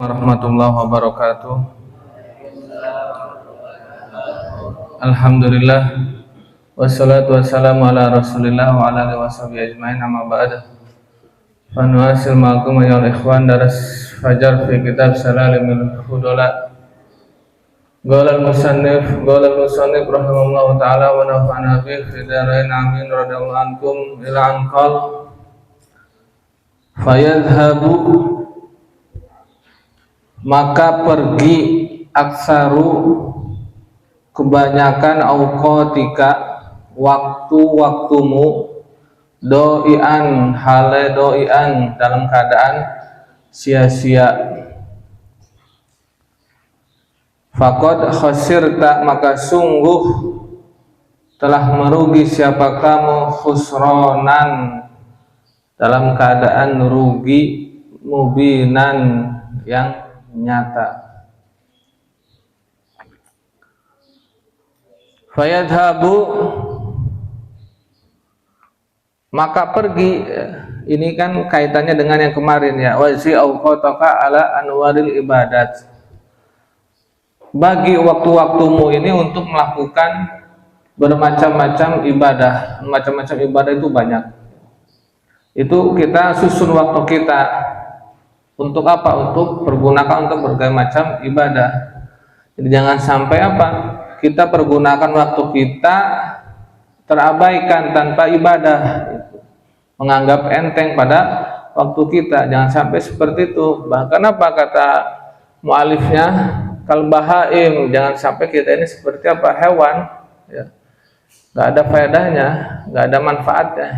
Warahmatullahi wabarakatuh. Alhamdulillah wassalatu wassalamu ala rasulillah wa ala alihi washabihi ajmain, amma ba'd. Fanuasil ma'akum ayyuhal ikhwan daras fajar fi kitab Salalimul Hudala. Qala al-musannif rahimahullahu ta'ala wa nafa'ana bihi fi darain amin radhiyallahu ankum ila anqal fayadhhabu, maka pergi aksaru kebanyakan auqatika waktu-waktumu doian hale doian dalam keadaan sia-sia. Faqad khasirta, maka sungguh telah merugi siapa kamu, khusronan dalam keadaan rugi, mubinan yang nyata. Fayadhabu, maka pergi, ini kan kaitannya dengan yang kemarin ya, wazi auqataka ala anwaril ibadat, bagi waktu-waktumu ini untuk melakukan bermacam-macam ibadah. Macam-macam ibadah itu banyak. Itu kita susun waktu kita untuk apa? Untuk pergunakan untuk berbagai macam ibadah. Jadi jangan sampai apa? Kita pergunakan waktu kita terabaikan tanpa ibadah, menganggap enteng pada waktu kita. Jangan sampai seperti itu. Bahkan apa kata mu'alifnya? Kal bahaim, jangan sampai kita ini seperti apa? Hewan, ya. Gak ada faedahnya, gak ada manfaatnya.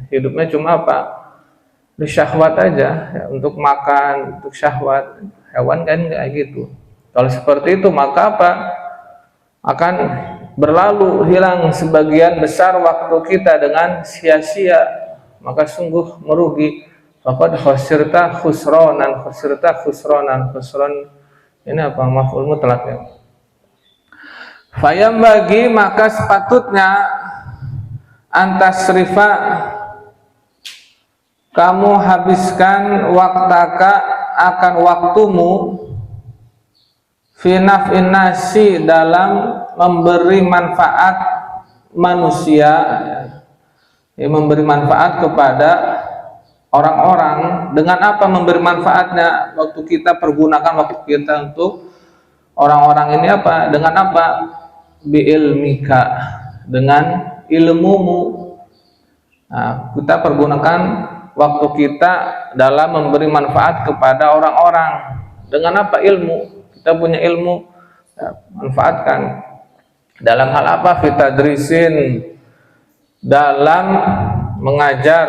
Hidupnya cuma apa? Syahwat aja, ya, untuk makan, untuk syahwat. Hewan kan kayak gitu. Kalau seperti itu maka apa? Akan berlalu, hilang sebagian besar waktu kita dengan sia-sia, maka sungguh merugi. Faqad khasirta khusronan, khusron ini apa? Maf'ul mutlaq ya. Fayam bagi, maka sepatutnya antasrifa, kamu habiskan waktaka akan waktumu fi naf'in nasi, dalam memberi manfaat manusia, ya, memberi manfaat kepada orang-orang. Dengan apa memberi manfaatnya? Waktu kita pergunakan waktu kita untuk orang-orang ini apa? Dengan apa? Biilmika, dengan ilmumu. Nah, kita pergunakan waktu kita dalam memberi manfaat kepada orang-orang. Dengan apa? Ilmu. Kita punya ilmu, ya, manfaatkan. Dalam hal apa? Fitadrisin, dalam mengajar.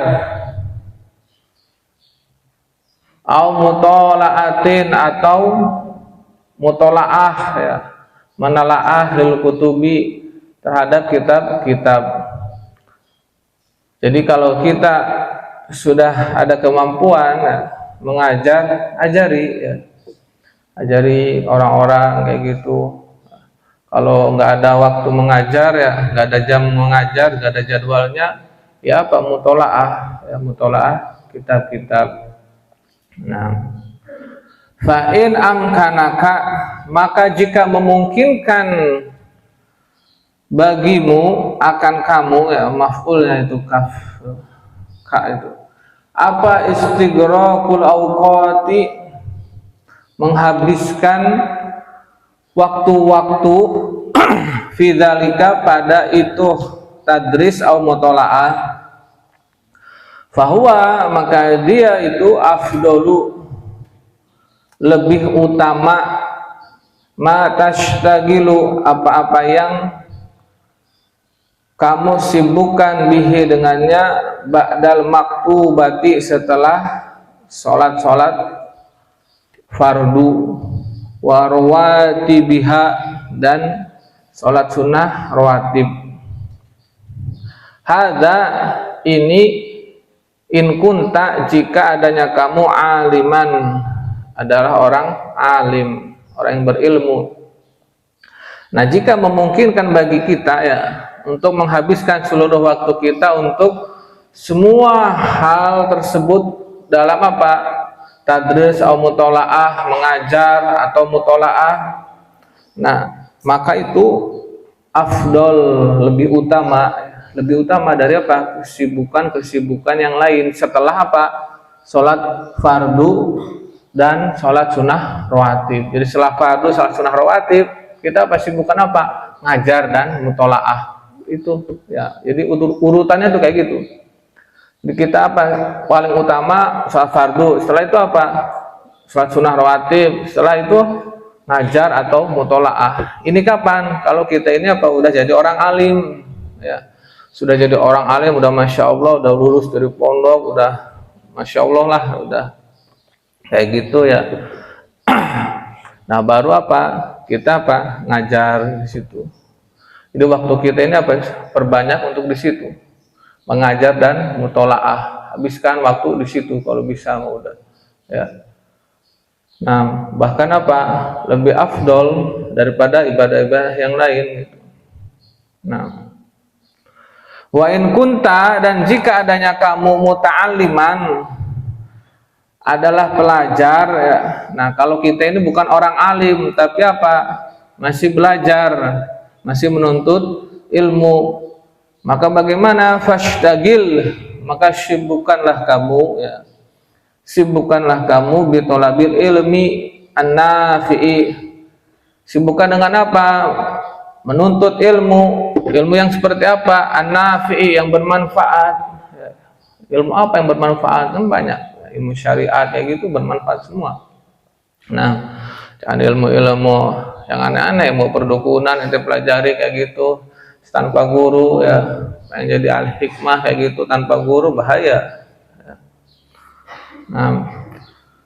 Au mutolaatin, atau mutolaah, ya, menelaah lil kutubi, terhadap kitab-kitab. Jadi kalau kita sudah ada kemampuan, ya, mengajar, ajari, ya. Ajari orang-orang kayak gitu. Kalau nggak ada waktu mengajar, ya, nggak ada jam mengajar, nggak ada jadwalnya, ya apa? Mutolaah, ya, mutolaah kitab-kitab. Nah, fa'in amkanaka, maka jika memungkinkan bagimu, akan kamu, ya, maf'ulnya itu kaf, ka itu apa? Istighraqul awqati, menghabiskan waktu-waktu fi dzalika, pada itu tadris au mutolaah. Fahuwa, maka dia itu afdolu, lebih utama, ma tashtagilu, apa-apa yang kamu sibukkan, bihi dengannya, ba'dal maktubati, setelah sholat-sholat fardu, warwatibiha, dan sholat sunnah rawatib. Hadza, ini, in kunta, jika adanya kamu, aliman, adalah orang alim, orang yang berilmu. Nah, jika memungkinkan bagi kita, ya, untuk menghabiskan seluruh waktu kita untuk semua hal tersebut dalam apa? tadris atau mutolaah, mengajar atau mutolaah, nah maka itu afdol, lebih utama dari apa? Kesibukan yang lain setelah apa? Sholat fardu dan sholat sunnah rawatib. Jadi setelah fardu, sholat sunnah rawatib, kita apa? Sibukan apa? Ngajar dan mutolaah. Itu ya. Jadi urutannya tuh kayak gitu. Jadi kita apa? Paling utama sholat fardu. Setelah itu apa? Sholat sunnah rawatib. Setelah itu ngajar atau mutolaah. Ini kapan? Kalau kita ini apa? Udah jadi orang alim, ya. Sudah jadi orang alim, udah masya Allah, udah lulus dari pondok, udah masya Allah lah, udah kayak gitu ya. Nah baru apa? Kita apa? Ngajar di situ. Jadi waktu kita ini apa? Perbanyak untuk di situ, mengajar dan mutolaah. Habiskan waktu di situ kalau bisa, udah ya. Nah, bahkan apa? Lebih afdol daripada ibadah-ibadah yang lain gitu. Nah, wa in kunta, dan jika adanya kamu muta'alliman, adalah pelajar ya. Nah, kalau kita ini bukan orang alim tapi apa? Masih belajar, masih menuntut ilmu. Maka bagaimana? Fashtagil, maka sibukkanlah kamu ya. Sibukkanlah kamu bitolabil ilmi an-nafi'i. Sibukkan dengan apa? Menuntut ilmu. Ilmu yang seperti apa? An-nafi'i, yang bermanfaat. Ilmu apa yang bermanfaat? Kan banyak. Ilmu syariat kayak gitu bermanfaat semua. Nah, jangan ilmu-ilmu yang aneh-aneh, ilmu perdukunan ente pelajari kayak gitu tanpa guru ya. Pengen jadi ahli hikmah kayak gitu tanpa guru, bahaya. Nah,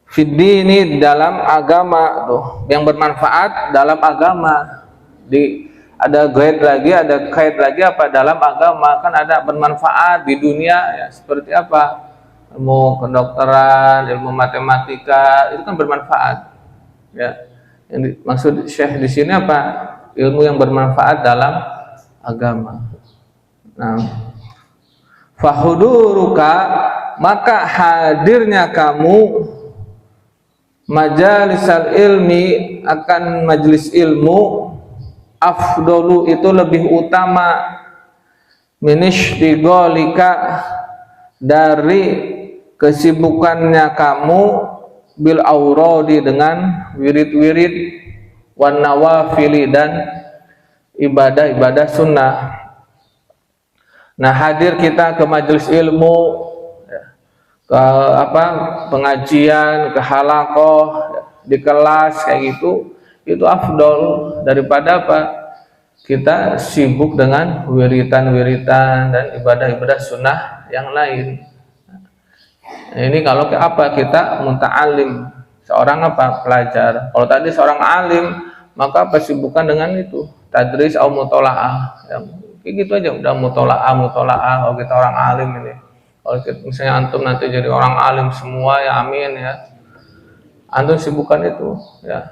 fiddi ini dalam agama tuh, yang bermanfaat dalam agama. Ada guide lagi, ada kait lagi apa dalam agama, kan ada bermanfaat di dunia ya, seperti apa? Ilmu kedokteran, ilmu matematika, itu kan bermanfaat. Ya. Yang maksud Syekh di sini apa? Ilmu yang bermanfaat dalam agama. Nah, fahuduruka, maka hadirnya kamu majalisal ilmi, akan majelis ilmu, afdolu, itu lebih utama, minishtigolika, dari kesibukannya kamu, bil aurodi, dengan wirid-wirid, wan nawafili, dan ibadah-ibadah sunnah. Nah, hadir kita ke majelis ilmu, ke apa, pengajian, ke halaqah, di kelas kayak gitu, itu afdol daripada apa? Kita sibuk dengan wiritan-wiritan dan ibadah-ibadah sunnah yang lain. Nah, ini kalau ke apa? Kita muta'alim, seorang apa? Pelajar. Kalau tadi seorang alim, maka apa? Sibukkan dengan itu, tadris atau mutola'ah ya. Kayak gitu aja, udah mutola'ah. Kalau kita orang alim ini, kalau misalnya antum nanti jadi orang alim semua ya, amin ya, antum sibukkan itu ya.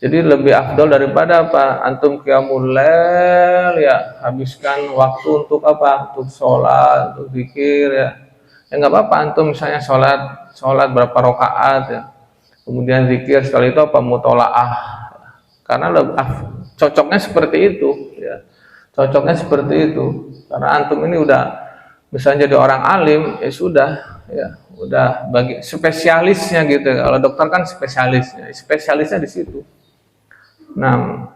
Jadi lebih afdol daripada apa? Antum qiyamul lail ya, habiskan waktu untuk apa? Untuk sholat, untuk zikir ya. Ya nggak apa-apa antum misalnya sholat berapa rakaat ya, kemudian zikir, setelah itu apa? Mutola'ah. Karena cocoknya seperti itu ya. Cocoknya seperti itu. Karena antum ini udah misalnya jadi orang alim, ya sudah ya, udah bagi spesialisnya gitu. Kalau dokter kan spesialisnya di situ. Nah,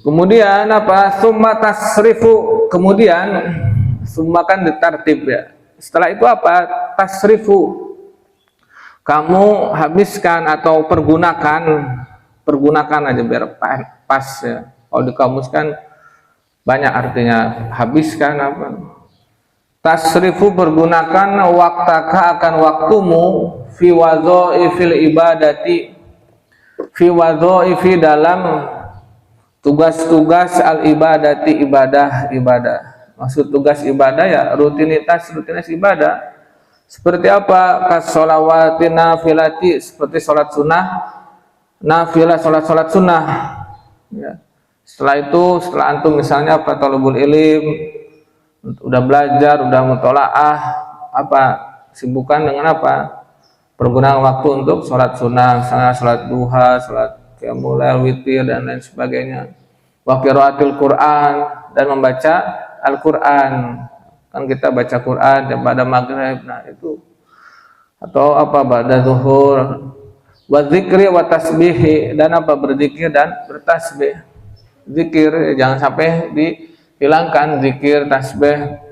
kemudian apa? Summa tasrifu, kemudian summa kan ditartib ya. Setelah itu apa? Tasrifu, kamu habiskan atau pergunakan aja biar pas ya. Kalau di kamus kan banyak artinya, habiskan apa? Tasrifu, pergunakan waktaka, akan waktumu, fi wadhaifil ibadati, fi wadhaifi, dalam tugas-tugas al ibadati, ibadah. Maksud tugas ibadah ya rutinitas ibadah. Seperti apa? Kas sholawati nafilati, seperti sholat sunnah nafilah, sholat sunnah ya. Setelah itu, setelah antum misalnya apa? Talabul ilim, udah belajar, udah mutolaah, apa? sibukkan dengan apa? Pergunaan waktu untuk sholat sunnah, misalnya sholat duha, sholat qiyamul lail, witir dan lain sebagainya. Wa qiraatil Quran, dan membaca Al-Quran. Kan kita baca Quran pada maghrib, nah itu. Atau apa, pada zuhur. Wa dzikri wa tasbih, dan apa, berzikir dan bertasbih. Zikir jangan sampai dihilangkan, zikir, tasbih.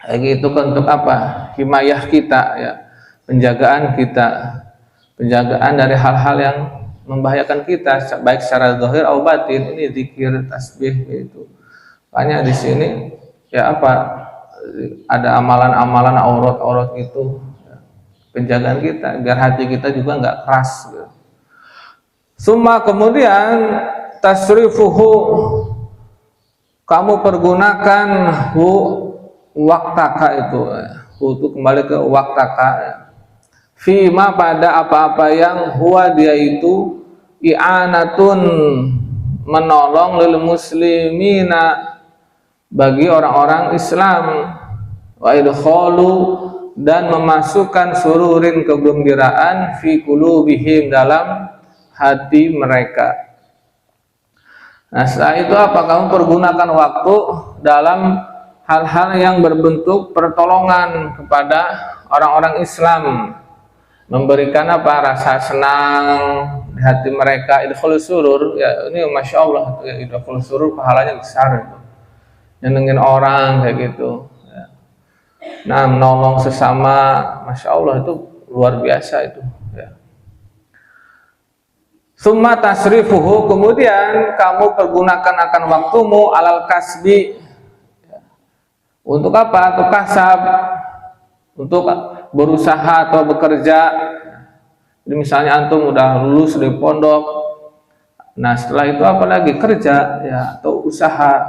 Itu untuk apa? Himayah kita, ya, penjagaan kita, penjagaan dari hal-hal yang membahayakan kita, baik secara zahir atau batin. Ini zikir, tasbih itu. Makanya di sini ya apa? Ada amalan-amalan aurat-aurat itu, ya, penjagaan kita biar hati kita juga nggak keras. Gitu. Summa, kemudian tasrifuhu, kamu pergunakan waktaka itu, itu kembali ke waktaka, fima, pada apa-apa yang huwa dia itu i'anatun, menolong, lil muslimina, bagi orang-orang Islam, wa idkhalu, dan memasukkan sururin, kegembiraan, fi qulubihim, dalam hati mereka. Nah setelah itu apa? Kamu pergunakan waktu dalam hal-hal yang berbentuk pertolongan kepada orang-orang Islam, memberikan apa? Rasa senang di hati mereka, idkhul surur, ya ini masya Allah, ya, idkhul surur pahalanya besar itu, nyenengin orang kayak gitu, ya. Nah menolong sesama, masya Allah itu luar biasa itu, ya. Summa tasrifuhu, kemudian kamu pergunakan akan waktumu alal kasbi, untuk apa? Untuk kasab, untuk berusaha atau bekerja. Jadi misalnya antum udah lulus dari pondok, nah setelah itu apa lagi? Kerja, ya, atau usaha.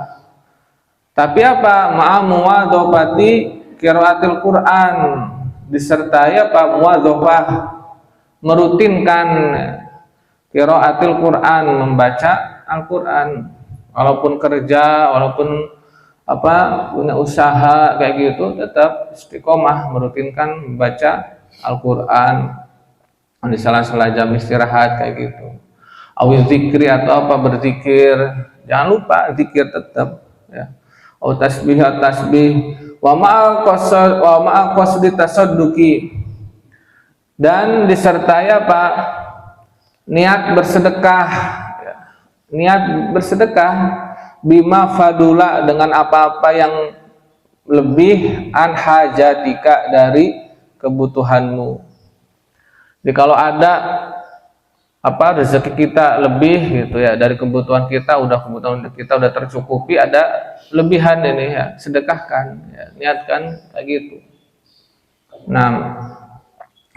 Tapi apa? Ma'amuwadhofati qiraatil Quran, disertai apa? Muwadhofah, merutinkan qiraatil Quran, membaca Al-Quran. Walaupun kerja, walaupun apa, punya usaha kayak gitu, tetap istiqomah merutinkan membaca Al-Quran di sela-sela jam istirahat kayak gitu. Awiz zikri, atau apa, berzikir, jangan lupa zikir tetap, ya. Aw tasbih, tasbih, wa ma'a qasdi tasadduqi, dan disertai apa? Niat bersedekah, ya. Niat bersedekah, bima fadula, dengan apa-apa yang lebih, an hajatika, dari kebutuhanmu. Jadi kalau ada apa, rezeki kita lebih gitu ya, dari kebutuhan kita udah tercukupi, ada lebihan ini, ya, sedekahkan, ya, niatkan kayak gitu. Nah,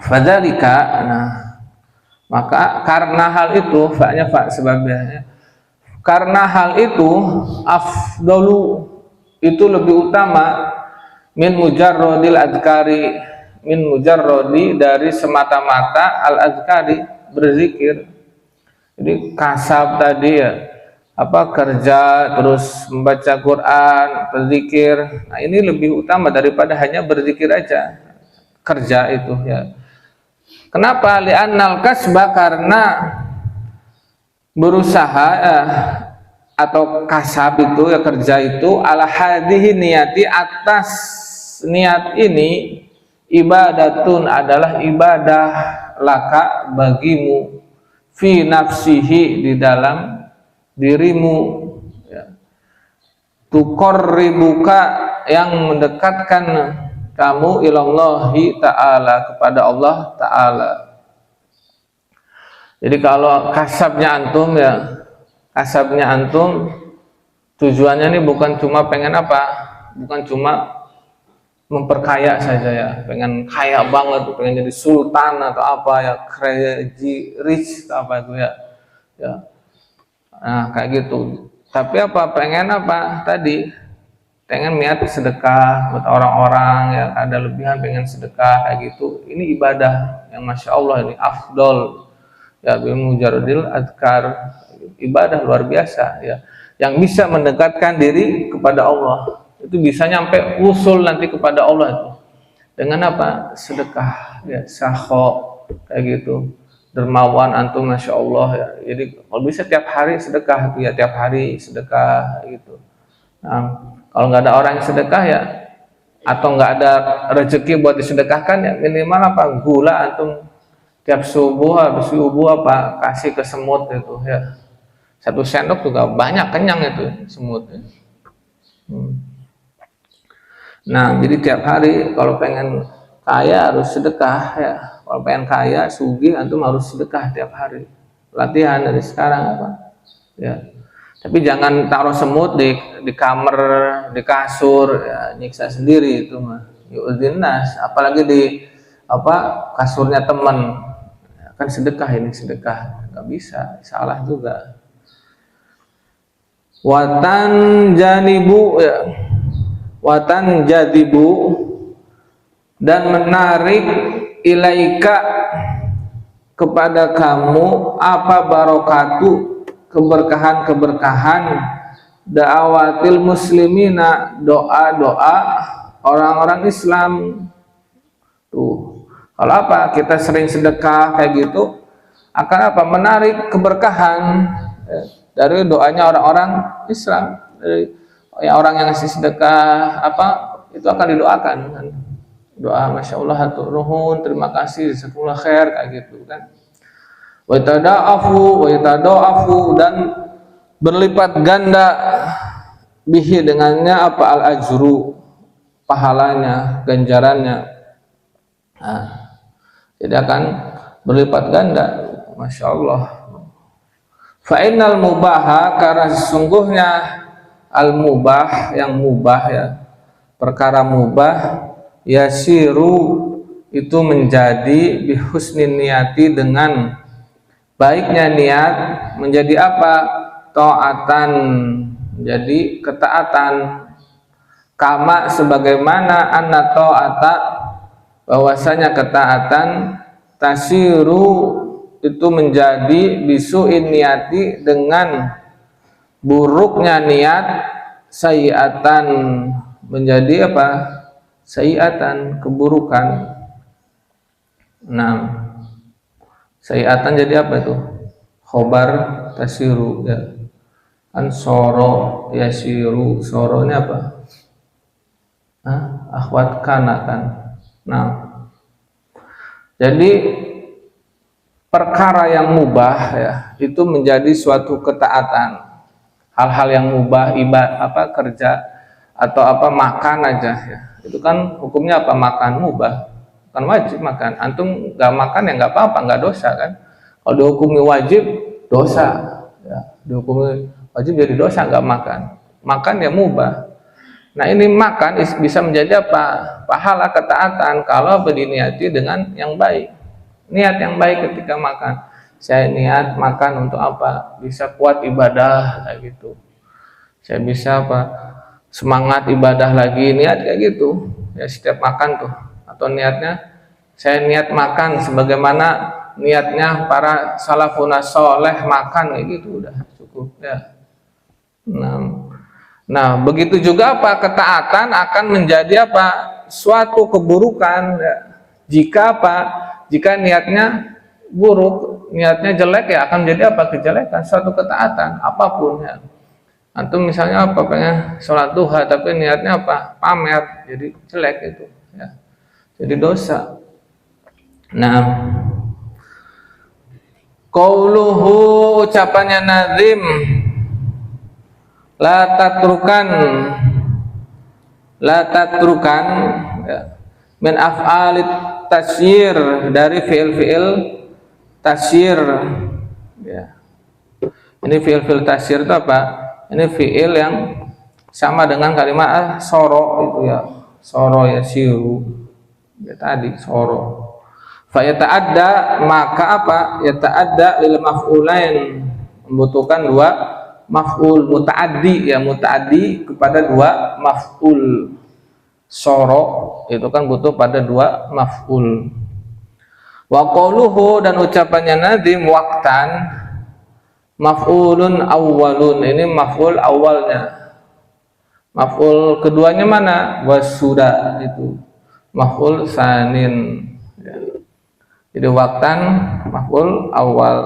fadzalika, nah maka karena hal itu, fa-nya fa sebabnya, karena hal itu, afdalu, itu lebih utama, min mujarrodil adkari, min mujarrodi, dari semata-mata al-adkari, berzikir. Jadi kasab tadi, ya, apa, kerja terus membaca Quran, berzikir. Nah ini lebih utama daripada hanya berzikir aja, kerja itu, ya. Kenapa? Li'annal kasba, karena berusaha atau kasab itu, ya, kerja itu, ala hadhihi niyati, atas niat ini, ibadatun, adalah ibadah, laka, bagimu, fi nafsihi, di dalam dirimu, ya. Tuqarribuka, yang mendekatkan kamu, ilallahi ta'ala, kepada Allah ta'ala. Jadi kalau kasabnya antum, ya, kasabnya antum tujuannya ini bukan cuma pengen apa, bukan cuma memperkaya saja, ya, pengen kaya banget, pengen jadi sultan atau apa, ya, crazy rich atau apa itu, ya, ya. Nah kayak gitu. Tapi apa, pengen apa tadi, pengen niat sedekah buat orang-orang, ya, ada lebihan pengen sedekah kayak gitu. Ini ibadah yang masya Allah, ini afdol, ya, bimujarodil adkar, ibadah luar biasa, ya, yang bisa mendekatkan diri kepada Allah. Itu bisa nyampe usul nanti kepada Allah itu. dengan apa? Sedekah ya, sakho kayak gitu. Dermawan antum, masya Allah ya. Jadi kalau bisa tiap hari sedekah ya, tiap hari sedekah gitu. Nah, kalau nggak ada orang yang sedekah ya, atau nggak ada rezeki buat disedekahkan ya, minimal apa? Gula antum tiap subuh habis subuh apa kasih ke semut gitu ya. 1 sendok juga banyak, kenyang itu semut ya. Nah, jadi tiap hari kalau pengen kaya harus sedekah ya. Kalau pengen kaya, sugih, antum harus sedekah tiap hari. Latihan dari sekarang apa? Ya. Tapi jangan taruh semut di kamar, di kasur, ya, nyiksa sendiri itu mah. Yu'dzinnas, apalagi di apa kasurnya teman. Ya, kan sedekah ini sedekah, nggak bisa, salah juga. Watan janibu ya. Watan jadibu, dan menarik ilaika kepada kamu apa barokatu keberkahan da'awatil muslimina, doa-doa orang-orang Islam. Tuh, kalau apa kita sering sedekah kayak gitu akan apa? Menarik keberkahan dari doanya orang-orang Islam. Dari ya, orang yang ngasih sedekah apa itu akan didoakan kan? Doa masya Allah hatur nuhun, terima kasih, jazakumullah khair kayak gitu kan. Wa yatada'afu, dan berlipat ganda bihi dengannya apa al ajru, pahalanya, ganjarannya. Nah, jadi akan berlipat ganda, masya Allah. Fa innal mubaha, karena sesungguhnya al mubah, yang mubah ya, perkara mubah, yasiru itu menjadi bihusnin niyati, dengan baiknya niat, menjadi apa? Ta'atan, menjadi ketaatan. Kama, sebagaimana anna ta'ata, bahwasanya ketaatan, tasiru itu menjadi bisu'in niyati, dengan buruknya niat, sayiatan, menjadi apa? Sayiatan, keburukan. Nah, sayiatan jadi apa itu? Khobar tasiru ya. Ansoro yasiru, soronya apa? Akhwat kana kan. Nah, jadi perkara yang mubah ya, itu menjadi suatu ketaatan. Hal-hal yang mubah, ibadah, kerja atau makan aja ya, itu kan hukumnya apa? Makan mubah, kan wajib makan. Antum nggak makan ya nggak apa-apa, nggak dosa kan. Kalau dihukumi wajib, dosa ya. Dihukumi wajib jadi dosa nggak makan. Makan ya mubah. Nah, ini makan bisa menjadi apa? Pahala ketaatan kalau diniati dengan yang baik. Niat yang baik ketika makan. Saya niat makan untuk apa? Bisa kuat ibadah kayak gitu. Saya bisa apa? Semangat ibadah lagi, niat kayak gitu. Ya, setiap makan tuh. Atau niatnya saya niat makan sebagaimana niatnya para salafun saleh makan kayak gitu, udah cukup ya. Nah, begitu juga apa? Ketaatan akan menjadi apa? Suatu keburukan ya. Jika apa? Jika niatnya buruk, niatnya jelek ya akan menjadi apa? Kejelekan, suatu ketaatan apapun ya. Antum misalnya apa? Pengen sholat duha tapi niatnya apa? Pamer, jadi jelek itu ya. Jadi dosa. Nah, qauluhu, ucapannya nazim, la tatrukan ya, min af'alit tasyir, dari fi'il tasyir ya. Ini fi'il tasyir itu apa? Ini fi'il yang sama dengan kalimat soro itu ya. Soro ya siru ya, tadi soro. Fa yata'adda, maka apa? Yata'adda lil maf'ulain, membutuhkan dua maf'ul, muta'addi ya, muta'addi kepada dua maf'ul. Soro itu kan butuh pada dua maf'ul. Wa qauluhu, dan ucapannya nadim, waqtan, maf'ulun awwalun, ini maf'ul awalnya. Maf'ul keduanya mana? Wasuda, itu maf'ul sanin ya. Jadi waktan maf'ul awal,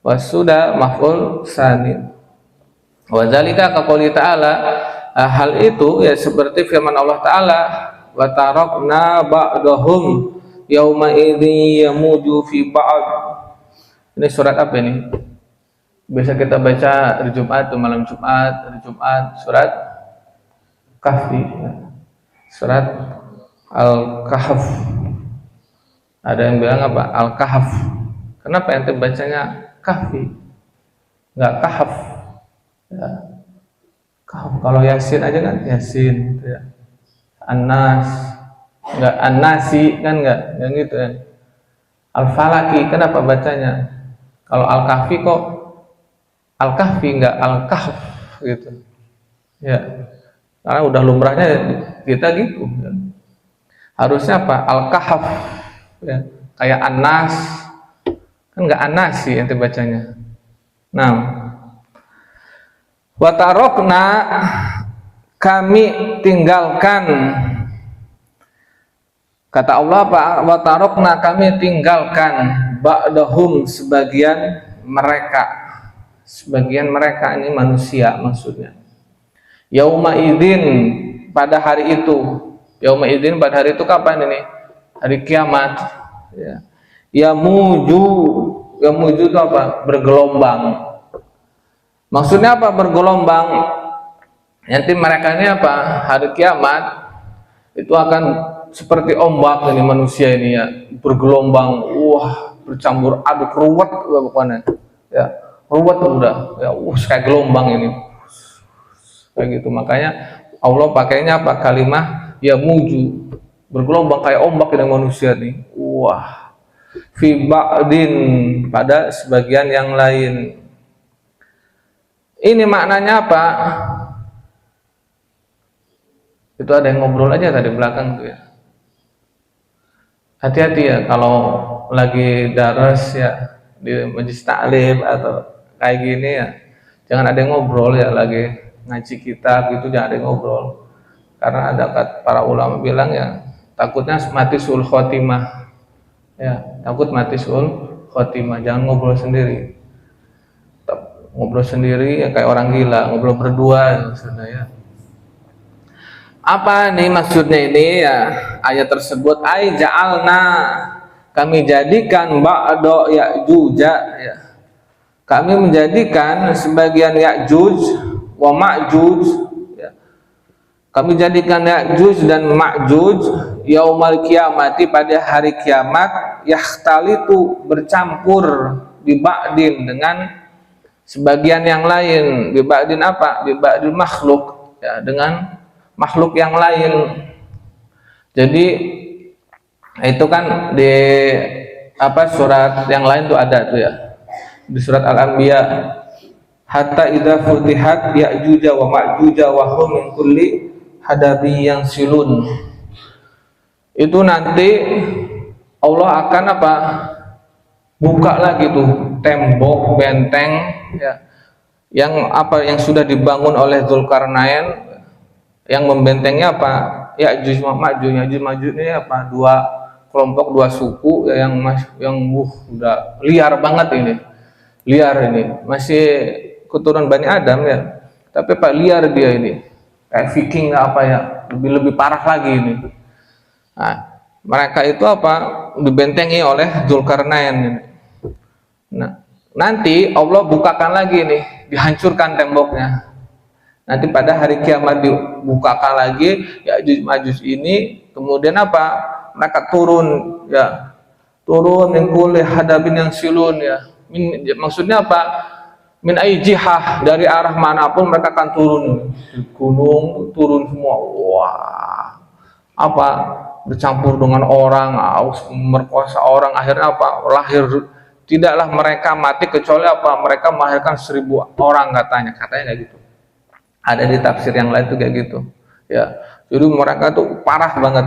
wasuda maf'ul sanin. Wa dzalika kaqouli ta'ala, hal itu ya seperti firman Allah Ta'ala, wa tarakna ba'dahum yauma idzi yamuju fi ba'd. Ini surat apa ini? Biasa kita baca hari Jumat atau malam Jumat, hari Jumat, surat Kahfi, surat Al-Kahf. Ada yang bilang apa? Al-Kahf. Kenapa ente bacanya Kahfi? Enggak Kahf. Ya. Kahf. Kalau Yasin aja kan Yasin, ya. An-Nas, enggak An-Nasi kan enggak, yang gitu ya. Al-Falaki, kenapa bacanya? Kalau Al-Kahfi kok Al-Kahfi enggak Al-Kahf gitu. Ya. Karena udah lumrahnya kita gitu. Ya. Harusnya apa? Al-Kahf. Ya. Kayak An-Nas. Kan enggak An-Nasi ente bacanya. Nah, wa tarokna, kami tinggalkan, kata Allah apa? Wa tarokna, kami tinggalkan ba'dahum, sebagian mereka ini manusia maksudnya. Yauma idzin, pada hari itu. Yauma idzin, pada hari itu kapan ini? Hari kiamat ya. Yamuju itu apa? Bergelombang. Maksudnya apa bergelombang? Nanti mereka ini apa? Hari kiamat itu akan seperti ombak ini manusia ini ya, bergelombang, wah, bercampur aduk, ruwet pokoknya. Ya, ruwet udah, ya, kayak gelombang ini. Kayak gitu. Makanya Allah pakainya apa? Kalimah yamuju, bergelombang kayak ombak ini manusia nih. Wah. Fi ba'din, pada sebagian yang lain. Ini maknanya apa? Itu ada yang ngobrol aja tadi belakang tuh ya. Hati-hati ya kalau lagi daras ya di majelis taklim atau kayak gini ya. Jangan ada yang ngobrol ya, lagi ngaji kitab gitu, jangan ada yang ngobrol. Karena ada para ulama bilang ya, takutnya mati sul khotimah. Ya, takut mati sul khotimah. Jangan ngobrol sendiri. Ngobrol sendiri ya kayak orang gila, ngobrol berdua maksudnya ya. Apa nih maksudnya ini ya? Ayat tersebut, ai ja'alna, kami jadikan ba'do Ya'juj ya. Kami menjadikan sebagian Ya'juj wa Ma'juj ya. Kami jadikan Ya'juj dan Ma'juj yaumal kiamati, pada hari kiamat, yakhtalitu, bercampur, bi ba'din, dengan sebagian yang lain. Biba'din apa? Biba'din makhluk ya, dengan makhluk yang lain. Jadi itu kan di apa surat yang lain tuh ada tuh ya, di surat Al-Anbiya, hatta idza futihat Ya'juj wa Ma'juj wa hum min kulli hadabi yang silun. Itu nanti Allah akan apa? Buka lagi tuh tembok benteng ya, yang apa, yang sudah dibangun oleh Dzulkarnain, yang membentengnya apa? Ya'juj Ma'juj. Ya'juj Ma'juj ini apa? Dua kelompok, dua suku ya, yang udah liar banget ini. Liar ini. Masih keturunan Bani Adam ya. Tapi Pak liar dia ini. Kayak Viking apa ya? Lebih parah lagi ini. Nah, mereka itu apa? Dibentengi oleh Dzulkarnain ini. Nah, nanti Allah bukakan lagi nih, dihancurkan temboknya. Nanti pada hari kiamat dibukakan lagi Ya'juj Ma'juj ini, kemudian apa? Mereka turun ya. Turun min kulli hadabin yang silun ya. Maksudnya apa? Min ai jihah, dari arah manapun mereka akan turun. Di gunung turun semua. Wah. Apa? Bercampur dengan orang, merkosa orang, akhirnya apa? Lahir. Tidaklah mereka mati kecuali apa? Mereka melahirkan 1000 orang katanya kayak gitu. Ada di tafsir yang lain tuh kayak gitu. Ya, jadi mereka tuh parah banget.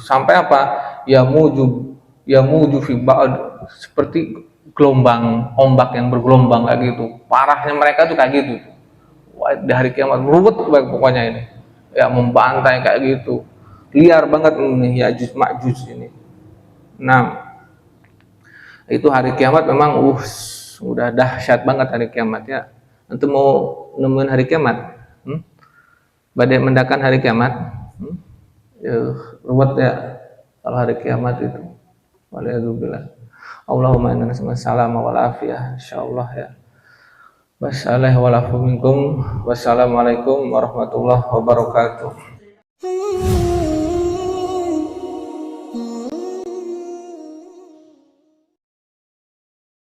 Sampai apa? Yamuju fi ba'd, seperti gelombang ombak yang bergelombang kayak gitu. Parahnya mereka tuh kayak gitu. Wah, di hari kiamat ruwet pokoknya ini. Ya, membantai kayak gitu. liar banget ini Ya'juj Ma'juj ini. Nah, itu hari kiamat memang udah dahsyat banget hari kiamat ya. Antum mau nemuin hari kiamat? Badai mendakan hari kiamat? Ya, ruwet ya kalau hari kiamat itu. Waliyadzubillah. Allahumma inna nas'aluka salama wal afiyah insyaallah ya. Wassalamualaikum warahmatullahi wabarakatuh.